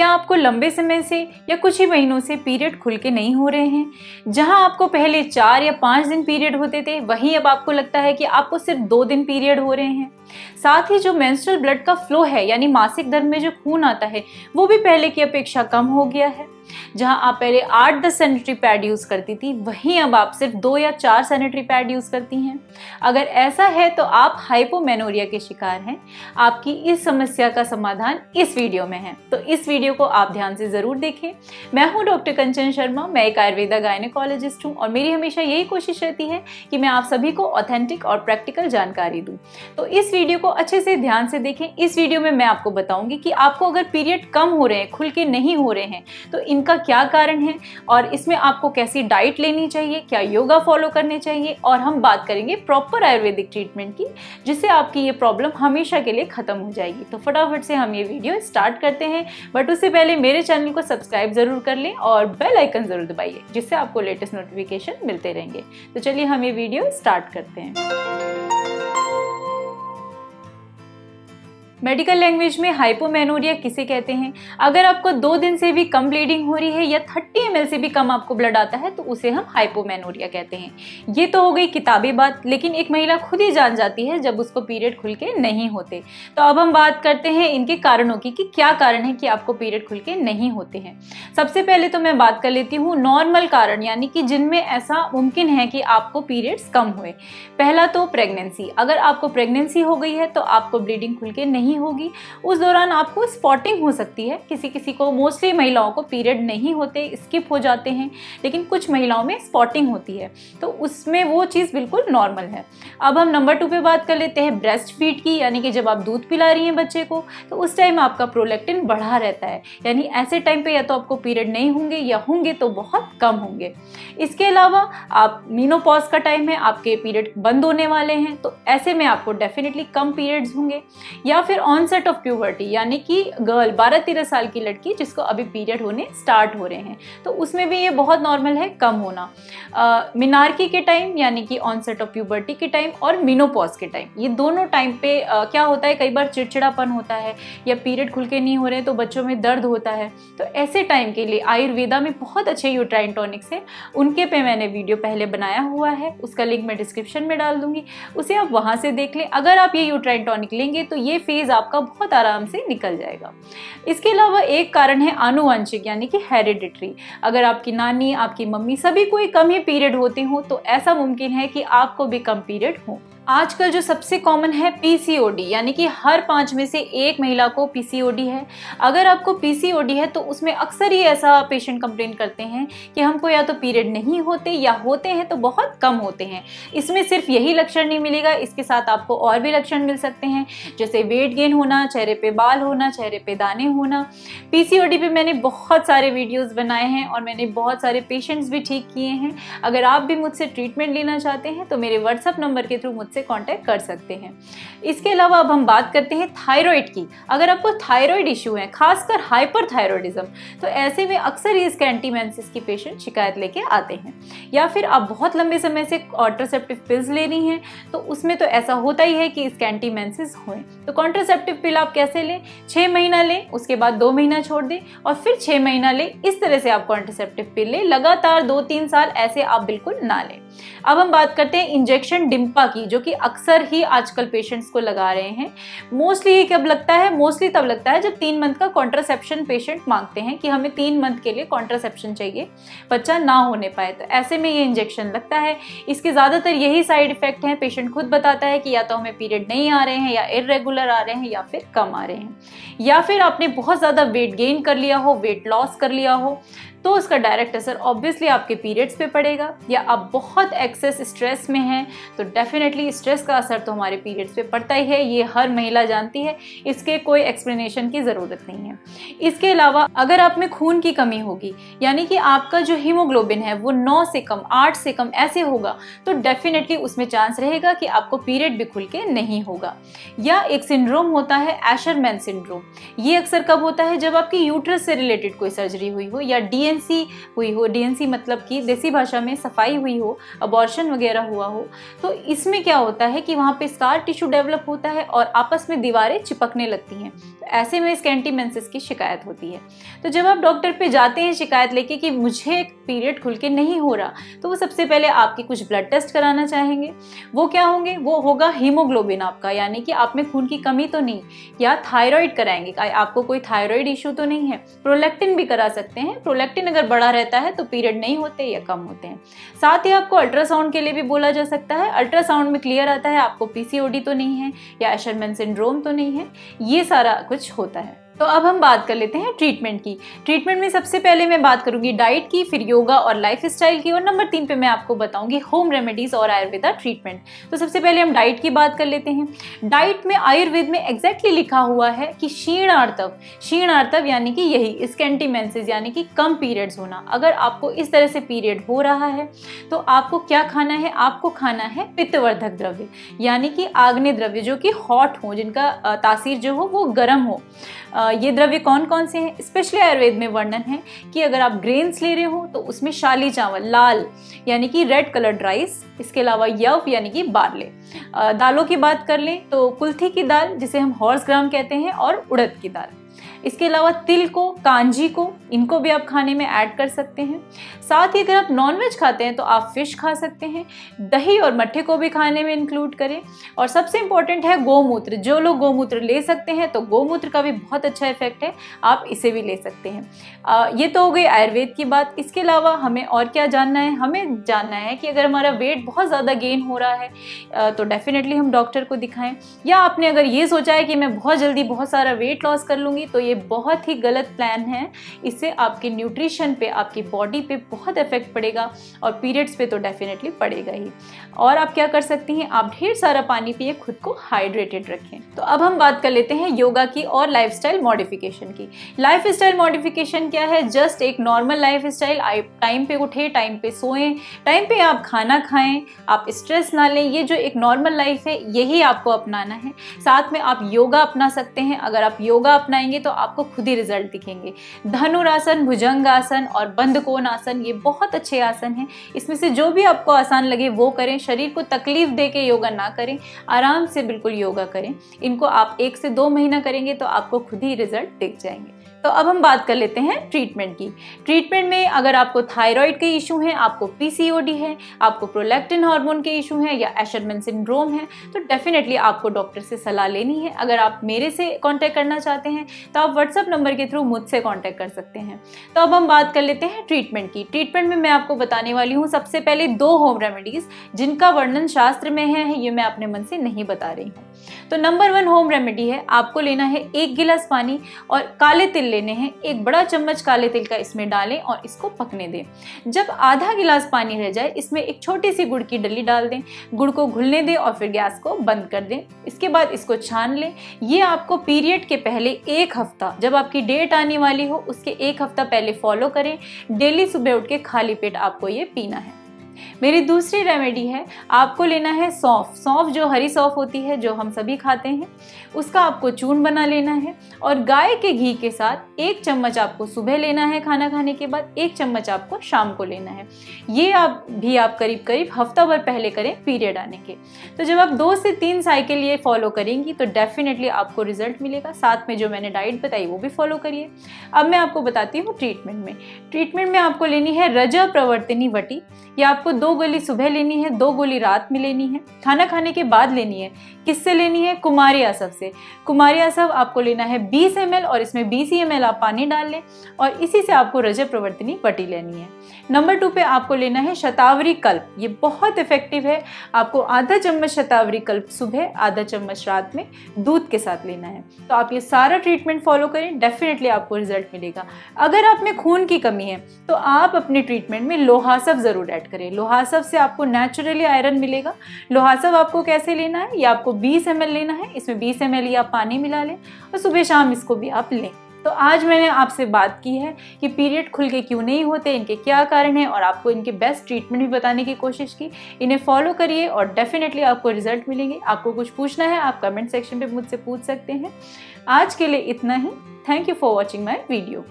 क्या आपको लंबे समय से या कुछ ही महीनों से पीरियड खुल के नहीं हो रहे हैं? जहां आपको पहले 4 या 5 दिन पीरियड होते थे, वहीं अब आपको लगता है कि आपको सिर्फ 2 दिन पीरियड हो रहे हैं। साथ ही जो मेंस्ट्रुअल ब्लड का फ्लो है, यानी मासिक धर्म में जो खून आता है, वो भी पहले की अपेक्षा कम हो गया है। जहां आप पहले 8-10 सैनिटरी पैड यूज करती थी, वहीं अब आप सिर्फ 2 या 4 सैनिटरी पैड यूज करती हैं। अगर ऐसा है तो आप हाइपोमेनोरिया के शिकार हैं। आपकी इस समस्या का समाधान इस वीडियो में है, तो इस वीडियो को आप ध्यान से जरूर देखें। मैं हूं डॉक्टर कंचन शर्मा, मैं एक आयुर्वेदा गायनेकोलॉजिस्ट हूं और मेरी हमेशा यही कोशिश रहती है कि मैं आप सभी को ऑथेंटिक और प्रैक्टिकल जानकारी दूं। तो इस वीडियो को अच्छे से ध्यान से देखें। इस वीडियो में मैं आपको बताऊंगी कि आपको अगर पीरियड कम हो रहे हैं, खुल के नहीं हो रहे हैं, तो इनका क्या कारण है और इसमें आपको कैसी डाइट लेनी चाहिए, क्या योगा फॉलो करने चाहिए, और हम बात करेंगे प्रॉपर आयुर्वेदिक ट्रीटमेंट की, जिससे आपकी ये प्रॉब्लम हमेशा के लिए खत्म हो जाएगी। तो फटाफट से हम ये वीडियो स्टार्ट करते हैं, बट उससे पहले मेरे चैनल को सब्सक्राइब जरूर कर लें और बेल आइकन जरूर दबाइए, जिससे आपको लेटेस्ट नोटिफिकेशन मिलते रहेंगे। तो चलिए हम ये वीडियो स्टार्ट करते हैं। मेडिकल लैंग्वेज में हाइपोमेनोरिया किसे कहते हैं? अगर आपको 2 दिन से भी कम ब्लीडिंग हो रही है या 30 ml से भी कम आपको ब्लड आता है, तो उसे हम हाइपोमेनोरिया कहते हैं। ये तो हो गई किताबी बात, लेकिन एक महिला खुद ही जान जाती है जब उसको पीरियड खुल के नहीं होते। तो अब हम बात करते हैं इनके कारणों की कि क्या कारण है कि आपको पीरियड खुल के नहीं होते हैं। सबसे पहले तो मैं बात कर लेती हूँ नॉर्मल कारण, यानी कि जिनमें ऐसा मुमकिन है कि आपको पीरियड्स कम हुए। पहला तो प्रेगनेंसी। अगर आपको प्रेगनेंसी हो गई है तो आपको ब्लीडिंग खुल के नहीं होगी। उस दौरान आपको स्पॉटिंग हो सकती है। किसी किसी को, मोस्टली महिलाओं को पीरियड नहीं होते, स्किप हो जाते हैं, लेकिन कुछ महिलाओं में स्पॉटिंग होती है, तो उसमें वो चीज़ बिल्कुल नॉर्मल है। अब हम नंबर 2 पे बात कर लेते हैं ब्रेस्ट फीड की, यानी कि जब आप दूध पिला रही हैं बच्चे को, तो उस टाइम आपका प्रोलैक्टिन बढ़ा रहता है, यानी ऐसे टाइम पे या तो आपको पीरियड नहीं होंगे या होंगे तो बहुत कम होंगे। इसके अलावा आप मीनोपॉज का टाइम है, आपके पीरियड बंद होने वाले हैं, तो ऐसे में आपको डेफिनेटली कम पीरियड्स होंगे। या फिर ऑनसेट ऑफ प्यूबर्टी, यानी कि गर्ल 12-13 साल की लड़की जिसको अभी पीरियड होने स्टार्ट हो रहे हैं, तो उसमें भी ये बहुत नॉर्मल है कम होना। मिनार्की के टाइम, यानी कि ऑनसेट ऑफ प्यूबर्टी के टाइम और मिनोपॉज के टाइम, ये दोनों टाइम पे क्या होता है, कई बार चिड़चिड़ापन होता है या पीरियड खुल के नहीं हो रहे हैं तो बच्चों में दर्द होता है। तो ऐसे टाइम के लिए आयुर्वेदा में बहुत अच्छे यूट्राइन टॉनिक्स हैं, उनके पे मैंने वीडियो पहले बनाया हुआ है, उसका लिंक मैं डिस्क्रिप्शन में डाल दूंगी, उसे आप वहां से देख लें। अगर आप ये यूट्राइन टॉनिक लेंगे तो ये फेज आपका बहुत आराम से निकल जाएगा। इसके अलावा एक कारण है आनुवंशिक, यानी कि हेरिडिटरी। अगर आपकी नानी, आपकी मम्मी, सभी को कम ही पीरियड होते हो, तो ऐसा मुमकिन है कि आपको भी कम पीरियड हो। आजकल जो सबसे कॉमन है पीसीओडी, यानी कि हर 5 में से 1 महिला को पीसीओडी है। अगर आपको पीसीओडी है तो उसमें अक्सर ही ऐसा पेशेंट कंप्लेन करते हैं कि हमको या तो पीरियड नहीं होते या होते हैं तो बहुत कम होते हैं। इसमें सिर्फ यही लक्षण नहीं मिलेगा, इसके साथ आपको और भी लक्षण मिल सकते हैं, जैसे वेट गेन होना, चेहरे पे बाल होना, चेहरे पे दाने होना। पीसीओडी पे मैंने बहुत सारे वीडियोस बनाए हैं और मैंने बहुत सारे पेशेंट्स भी ठीक किए हैं। अगर आप भी मुझसे ट्रीटमेंट लेना चाहते हैं तो मेरे व्हाट्सएप नंबर के थ्रू मुझसे कांटेक्ट कर सकते हैं। इसके अलावा अब हम बात करते हैं थायराइड की। अगर आपको थायराइड इश्यू है, खासकर हाइपरथायराइडिज्म, तो ऐसे में अक्सर ही स्कैंटीमेंसिस की पेशेंट शिकायत लेके आते हैं। या फिर आप बहुत लंबे समय से कॉन्ट्रासेप्टिव पिल्स ले रही हैं, तो उसमें तो ऐसा होता ही है कि स्कैंटीमेंसिस होए। तो कॉन्ट्रासेप्टिव पिल आप कैसे लें? 6 महीना लें, उसके बाद 2 महीना छोड़ दें और फिर 6 महीना लें। इस तरह से आप कॉन्ट्रासेप्टिव पिल लें, लगातार 2-3 साल ऐसे आप बिल्कुल ना लें। अब हम बात करते हैं इंजेक्शन डिम्पा की, जो कि अक्सर ही आजकल पेशेंट्स को लगा रहे हैं। मोस्टली कब लगता है? मोस्टली तब लगता है जब 3 मंथ का कॉन्ट्रासेप्शन पेशेंट मांगते हैं कि हमें 3 मंथ के लिए कॉन्ट्रासेप्शन चाहिए, बच्चा ना होने पाए, तो ऐसे में ये इंजेक्शन लगता है। इसके ज़्यादातर यही साइड इफेक्ट हैं। पेशेंट खुद बताता है कि या तो हमें पीरियड नहीं आ रहे हैं, या इरेगुलर आ रहे हैं, या फिर कम आ रहे हैं, या फिर आपने बहुत ज़्यादा वेट गेन कर लिया हो, वेट लॉस कर लिया हो, तो उसका डायरेक्ट असर ऑब्वियसली आपके पीरियड्स पे पड़ेगा। या आप बहुत एक्सेस स्ट्रेस में हैं, तो डेफिनेटली स्ट्रेस का असर तो हमारे पीरियड्स पे पड़ता ही है, ये हर महिला जानती है, इसके कोई एक्सप्लेनेशन की ज़रूरत नहीं है। इसके अलावा अगर आप में खून की कमी होगी, यानी कि आपका जो हीमोग्लोबिन है वो 9 से कम, 8 से कम ऐसे होगा, तो डेफिनेटली उसमें चांस रहेगा कि आपको पीरियड भी खुल के नहीं होगा। या एक सिंड्रोम होता है एशरमैन सिंड्रोम। ये अक्सर कब होता है? जब आपकी यूट्रस से रिलेटेड कोई सर्जरी हुई हो या डीएनसी हुई हो। डीएनसी मतलब कि देसी भाषा में सफाई हुई हो, अबॉर्शन वगैरह हुआ हो। तो इसमें क्या होता है कि वहाँ पे स्कार टिश्यू डेवलप होता है और आपस में दीवारें चिपकने लगती हैं। तो ऐसे में स्कैंटीमेंसिस की शिकायत होती है। तो जब आप डॉक्टर पे जाते हैं शिकायत लेके कि मुझे पीरियड खुल के नहीं हो रहा, तो वो सबसे पहले आपके कुछ ब्लड टेस्ट कराना चाहेंगे। वो क्या होंगे? वो होगा हीमोग्लोबिन आपका, यानी कि आप में खून की कमी तो नहीं, या थायराइड कराएंगे, आपको कोई थायराइड इशू तो नहीं है। प्रोलैक्टिन भी करा सकते हैं, प्रोलैक्टिन अगर बढ़ा रहता है तो पीरियड नहीं होते या कम होते हैं। साथ ही आपको अल्ट्रासाउंड के लिए भी बोला जा सकता है। अल्ट्रासाउंड में क्लियर आता है आपको पीसीओडी तो नहीं है या एशरमैन सिंड्रोम तो नहीं है, ये सारा कुछ होता है। तो अब हम बात कर लेते हैं ट्रीटमेंट की। ट्रीटमेंट में सबसे पहले मैं बात करूंगी डाइट की, फिर योगा और लाइफस्टाइल की, और नंबर 3 पे मैं आपको बताऊंगी होम रेमेडीज और आयुर्वेदा ट्रीटमेंट। तो सबसे पहले हम डाइट की बात कर लेते हैं। डाइट में आयुर्वेद में एग्जैक्टली लिखा हुआ है कि क्षीणार्तव यानी कि यही स्कैंटी मेंसेस यानी कि कम पीरियड्स होना। अगर आपको इस तरह से पीरियड हो रहा है तो आपको क्या खाना है? आपको खाना है पित्तवर्धक द्रव्य, यानी कि आग्नेय द्रव्य जो कि हॉट हो, जिनका तासीर जो हो वो गर्म हो। ये द्रव्य कौन कौन से हैं? स्पेशली आयुर्वेद में वर्णन है कि अगर आप ग्रेन्स ले रहे हो तो उसमें शाली चावल, लाल यानी कि रेड कलर्ड राइस, इसके अलावा यव यानी कि बार्ले। दालों की बात कर लें तो कुल्थी की दाल जिसे हम हॉर्स ग्राम कहते हैं, और उड़द की दाल। इसके अलावा तिल को, कांजी को, इनको भी आप खाने में ऐड कर सकते हैं। साथ ही अगर आप नॉनवेज खाते हैं तो आप फिश खा सकते हैं। दही और मट्ठे को भी खाने में इंक्लूड करें। और सबसे इंपॉर्टेंट है गोमूत्र। जो लोग गोमूत्र ले सकते हैं तो गोमूत्र का भी बहुत अच्छा इफेक्ट है, आप इसे भी ले सकते हैं। ये तो हो गई आयुर्वेद की बात। इसके अलावा हमें और क्या जानना है? हमें जानना है कि अगर हमारा वेट बहुत ज़्यादा गेन हो रहा है तो डेफिनेटली हम डॉक्टर को दिखाएं। या आपने अगर ये सोचा है कि मैं बहुत जल्दी बहुत सारा वेट लॉस कर लूँगी, तो ये बहुत ही गलत प्लान है। इससे आपके न्यूट्रिशन पे, आपकी बॉडी पे बहुत इफेक्ट पड़ेगा, और पीरियड्स पे तो डेफिनेटली पड़ेगा ही। और आप क्या कर सकती हैं? आप ढेर सारा पानी पिए, खुद को हाइड्रेटेड रखें। तो अब हम बात कर लेते हैं योगा की और लाइफस्टाइल मॉडिफिकेशन की। लाइफस्टाइल मॉडिफिकेशन क्या है? जस्ट एक नॉर्मल लाइफस्टाइल। आप टाइम पे उठे, टाइम पे सोएं, टाइम पे आप खाना खाएं, आप स्ट्रेस ना लें। ये जो एक नॉर्मल लाइफ है यही आपको अपनाना है। साथ में आप योगा अपना सकते हैं। अगर आप योगा अपनाएंगे तो आपको खुद ही रिजल्ट दिखेंगे। धनुरासन, भुजंगासन और बंधकोण आसन, ये बहुत अच्छे आसन हैं। इसमें से जो भी आपको आसान लगे वो करें। शरीर को तकलीफ दे के योगा ना करें, आराम से बिल्कुल योगा करें। इनको आप 1 से 2 महीना करेंगे तो आपको खुद ही रिजल्ट दिख जाएंगे। तो अब हम बात कर लेते हैं ट्रीटमेंट की। ट्रीटमेंट में अगर आपको थायराइड के इशू हैं, आपको पीसीओडी है, आपको प्रोलैक्टिन हार्मोन के इशू हैं, या एशरमैन सिंड्रोम है, तो डेफिनेटली आपको डॉक्टर से सलाह लेनी है। अगर आप मेरे से कांटेक्ट करना चाहते हैं तो आप व्हाट्सएप नंबर के थ्रू मुझसे कांटेक्ट कर सकते हैं। तो अब हम बात कर लेते हैं ट्रीटमेंट की। ट्रीटमेंट में मैं आपको बताने वाली हूँ सबसे पहले 2 होम रेमेडीज जिनका वर्णन शास्त्र में है, ये मैं अपने मन से नहीं बता रही हूँ। तो नंबर 1 होम रेमेडी है, आपको लेना है 1 गिलास पानी और काले तिल लेने हैं। 1 बड़ा चम्मच काले तिल का इसमें डालें और इसको पकने दें। जब आधा गिलास पानी रह जाए इसमें एक छोटी सी गुड़ की डली डाल दें, गुड़ को घुलने दें और फिर गैस को बंद कर दें। इसके बाद इसको छान लें। ये आपको पीरियड के पहले 1 हफ्ता, जब आपकी डेट आने वाली हो उसके 1 हफ्ता पहले फॉलो करें। डेली सुबह उठ के खाली पेट आपको ये पीना है। मेरी दूसरी रेमेडी है, आपको लेना है सौंफ। सौंफ जो हरी सौंफ होती है जो हम सभी खाते हैं, उसका आपको चूर्ण बना लेना है और गाय के घी के साथ 1 चम्मच आपको सुबह लेना है खाना खाने के बाद, 1 चम्मच आपको शाम को लेना है। ये आप करीब करीब हफ्ता भर पहले करें पीरियड आने के। तो जब आप 2 से 3 साइकिल ये फॉलो करेंगी तो डेफिनेटली आपको रिजल्ट मिलेगा। साथ में जो मैंने डाइट बताई वो भी फॉलो करिए। अब मैं आपको बताती हूँ ट्रीटमेंट में। ट्रीटमेंट में आपको लेनी है रजा प्रवर्तिनी वटी। ये आपको 2 गोली सुबह लेनी है, 2 गोली रात में लेनी है, खाना खाने के बाद लेनी है। किससे लेनी है? कुमारी आसव से। कुमारी आसव आपको लेना है 20 ml और इसमें 20 ml आप पानी डाल लें और इसी से आपको रजत प्रवर्तिनी वटी लेनी है। नंबर 2 पे आपको लेना है शतावरी कल्प। ये बहुत इफेक्टिव है। आपको आधा चम्मच शतावरी कल्प सुबह, आधा चम्मच रात में दूध के साथ लेना है। तो आप ये सारा ट्रीटमेंट फॉलो करें, डेफिनेटली आपको रिजल्ट मिलेगा। अगर आप में खून की कमी है तो आप अपने ट्रीटमेंट में लोहासव जरूर ऐड करें। लोहासव से आपको नेचुरली आयरन मिलेगा। लोहासव आपको कैसे लेना है? ये आपको 20 ml लेना है, इसमें 20 ml आप पानी मिला लें और सुबह शाम इसको भी आप लें। तो आज मैंने आपसे बात की है कि पीरियड खुल के क्यों नहीं होते, इनके क्या कारण हैं और आपको इनके बेस्ट ट्रीटमेंट भी बताने की कोशिश की। इन्हें फॉलो करिए और डेफिनेटली आपको रिजल्ट मिलेंगे। आपको कुछ पूछना है आप कमेंट सेक्शन पे मुझसे पूछ सकते हैं। आज के लिए इतना ही। Thank you for watching my video.